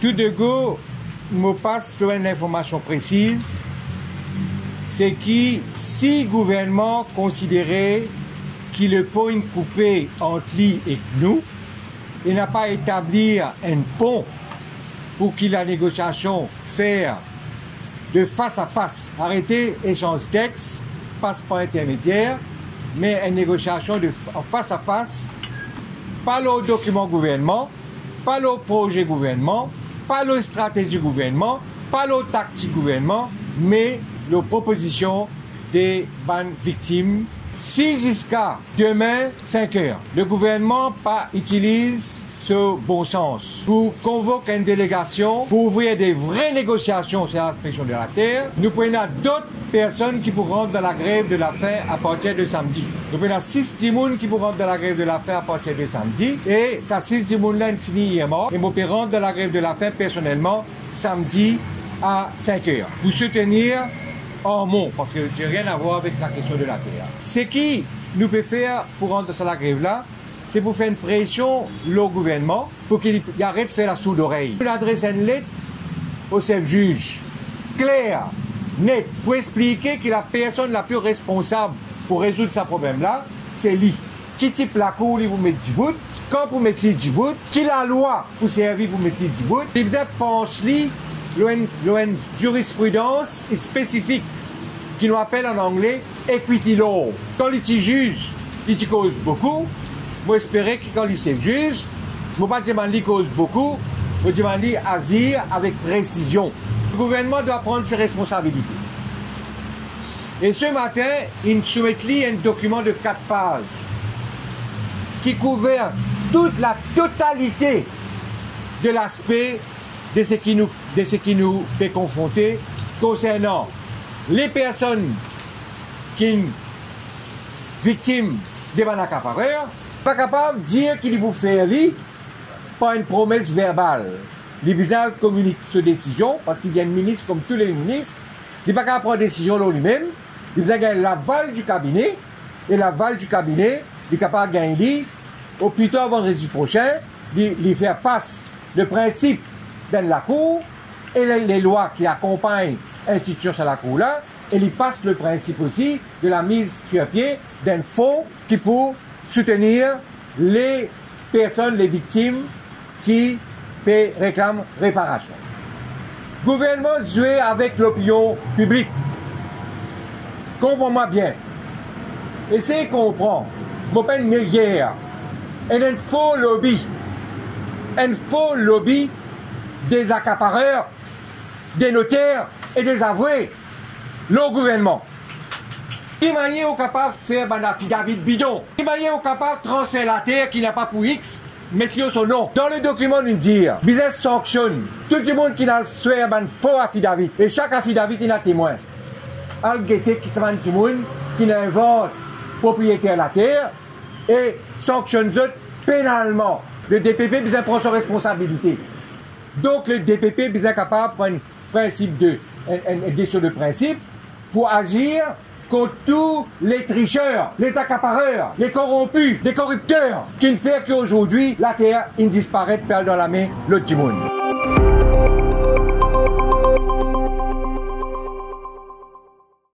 Tout de go, me passe une information précise, c'est que si le gouvernement considérait qu'il est pas une coupée entre lui et nous, il n'a pas établi un pont pour que la négociation faire de face à face, arrêter échange de textes, passe par intermédiaire, mais une négociation de face à face, pas le document gouvernement, pas le projet gouvernement, pas le stratégie gouvernement, pas le tactique gouvernement, mais la proposition des bonnes victimes. Si jusqu'à demain, 5 heures, le gouvernement pas utilise ce bon sens pour convoquer une délégation pour ouvrir des vraies négociations sur l'inspection de la terre, nous prenons d'autres personnes qui pourront rentrer dans la grève de la faim à partir de samedi. Nous prenons 6 timounes qui pourront rentrer dans la grève de la faim à partir de samedi. Et ça 6 timounes-là, fini hier mort. Et nous pourrons rentrer dans la grève de la faim personnellement samedi à 5 heures. Pour soutenir en mot, parce que j'ai rien à voir avec la question de la terre. Ce qui nous peut faire pour rentrer dans la grève-là, c'est pour faire une pression au gouvernement pour qu'il arrête de faire la sourde oreille. On adresse une lettre au chef-juge, claire, nette, pour expliquer que la personne la plus responsable pour résoudre ce problème-là, c'est lui. Qui type la cour, il vous met du bout, quand vous mettez du bout, qui la loi pour servir pour mettre du bout, il pense lui, une jurisprudence spécifique qui nous appelle en anglais equity law. Quand il juge, il cause beaucoup. Moi, j'espérais que quand il se juge, je ne pas dire qu'il cause beaucoup, je dis qu'il agir avec précision. Le gouvernement doit prendre ses responsabilités. Et ce matin, il soumet un document de 4 pages qui couvre toute la totalité de l'aspect de ce qui nous fait confronter concernant les personnes qui sont victimes des accapareurs, pas capable de dire qu'il vous fait lui par une promesse verbale. Les bizarres communiquent cette décision parce qu'il y a un ministre comme tous les ministres, il n'est pas capable de prendre décision lui-même, il a gagné l'aval du cabinet, et l'aval du cabinet, il est capable de gagner au plus tard vendredi prochain, il faire passer le principe dans la cour et les lois qui accompagnent l'institution sur la cour-là, et il passe le principe aussi de la mise sur pied d'un fonds qui peut soutenir les personnes, les victimes qui réclament réparation. Le gouvernement joue avec l'opinion publique. Comprends-moi bien. Essayez de comprendre. Je m'appelle Meyer. Et un faux lobby des accapareurs, des notaires et des avoués. Le gouvernement. Qui manière est capable de faire un affidavit bidon? Qui manière est capable de transférer la terre qui n'a pas pour X, mettre son nom? Dans le document, nous dit, business sanction, tout le monde qui a fait un faux affidavit. Et chaque affidavit, il a témoin. Al-Gueté qui s'amène tout le monde, qui invente propriétaire de la terre, et sanctionne pénalement. Le DPP besoin prendre sa responsabilité. Donc le DPP besoin capable de prendre un principe une décision de principe pour agir contre tous les tricheurs, les accapareurs, les corrompus, les corrupteurs, qui ne fait qu'aujourd'hui, la terre, disparaît, perd dans la main, le petit monde.